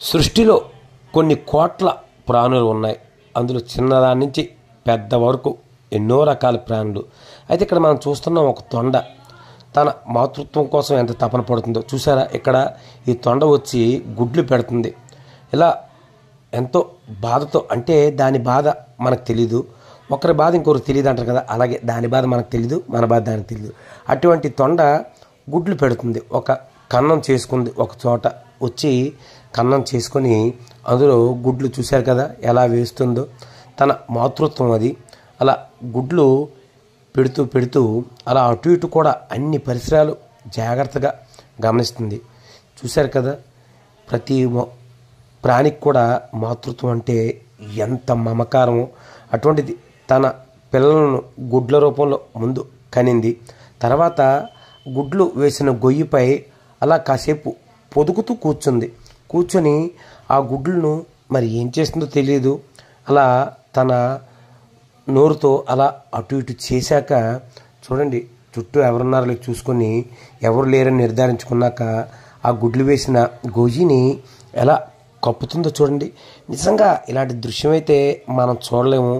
సృష్టిలో కొన్ని కోట్ల ప్రాణులు ఉన్నాయి. అందులో చిన్నదాని నుంచి పెద్ద వరకు ఎన్నో రకాల ప్రాణులు. అయితే ఇక్కడ మనం చూస్తున్నాం ఒక తొండ తన మాతృత్వం కోసం ఎంత తపన పడుతుందో చూసారా. ఇక్కడ ఈ తొండ వచ్చి గుడ్లు పెడుతుంది. ఇలా ఎంతో బాధతో, అంటే దాని బాధ మనకు తెలీదు, ఒకరి బాధ ఇంకొకరికి తెలియదు అంటారు కదా, అలాగే దాని బాధ మనకు తెలీదు, మన బాధ దానికి తెలియదు. అటువంటి తొండ గుడ్లు పెడుతుంది. ఒక కన్నం చేసుకుంది, ఒక చోట వచ్చి కన్నం చేసుకొని అందులో గుడ్లు చూశారు కదా ఎలా వేస్తుందో. తన మాతృత్వం అది. అలా గుడ్లు పెడుతూ పెడుతూ అలా అటు ఇటు కూడా అన్ని పరిసరాలు జాగ్రత్తగా గమనిస్తుంది. చూశారు కదా, ప్రతి ప్రాణికి కూడా మాతృత్వం అంటే ఎంత మమకారమో. అటువంటిది తన పిల్లలను గుడ్ల రూపంలో ముందు కనింది. తర్వాత గుడ్లు వేసిన గొయ్యిపై అలా కాసేపు పొదుగుతూ కూర్చొని ఆ గుడ్లను మరి ఏం చేస్తుందో తెలియదు. అలా తన నోరుతో అలా అటు ఇటు చేశాక చూడండి, చుట్టూ ఎవరున్నారో చూసుకొని ఎవరు లేరని నిర్ధారించుకున్నాక ఆ గుడ్లు వేసిన గొయ్యిని ఎలా కప్పుతుందో చూడండి. నిజంగా ఇలాంటి దృశ్యం అయితే మనం చూడలేము.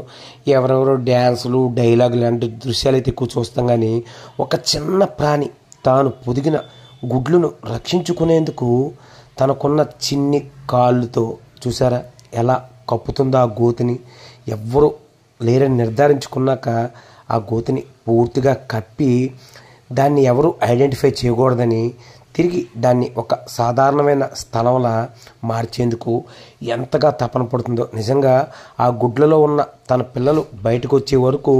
ఎవరెవరో డ్యాన్సులు డైలాగులు లాంటి దృశ్యాలు అయితే ఎక్కువ చూస్తాం. కానీ ఒక చిన్న ప్రాణి తాను పొదిగిన గుడ్లను రక్షించుకునేందుకు తనకున్న చిన్ని కాళ్ళతో చూసారా ఎలా కప్పుతుందో ఆ గోతిని. ఎవ్వరూ లేరని నిర్ధారించుకున్నాక ఆ గోతిని పూర్తిగా కప్పి దాన్ని ఎవరు ఐడెంటిఫై చేయకూడదని తిరిగి దాన్ని ఒక సాధారణమైన స్థలంలా మార్చేందుకు ఎంతగా తపన పడుతుందో. నిజంగా ఆ గుడ్లలో ఉన్న తన పిల్లలు బయటకు వచ్చే వరకు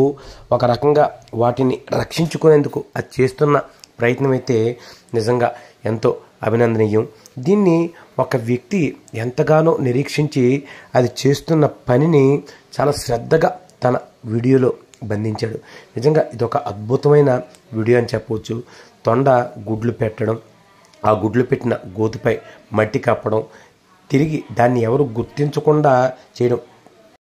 ఒక రకంగా వాటిని రక్షించుకునేందుకు అది చేస్తున్న ప్రయత్నం అయితే నిజంగా ఎంతో అభినందనీయం. దీన్ని ఒక వ్యక్తి ఎంతగానో నిరీక్షించి అది చేస్తున్న పనిని చాలా శ్రద్ధగా తన వీడియోలో బంధించాడు. నిజంగా ఇదొక అద్భుతమైన వీడియో అని చెప్పవచ్చు. తొండ గుడ్లు పెట్టడం, ఆ గుడ్లు పెట్టిన గోతిపై మట్టి కప్పడం, తిరిగి దాన్ని ఎవరు గుర్తించకుండా చేయడం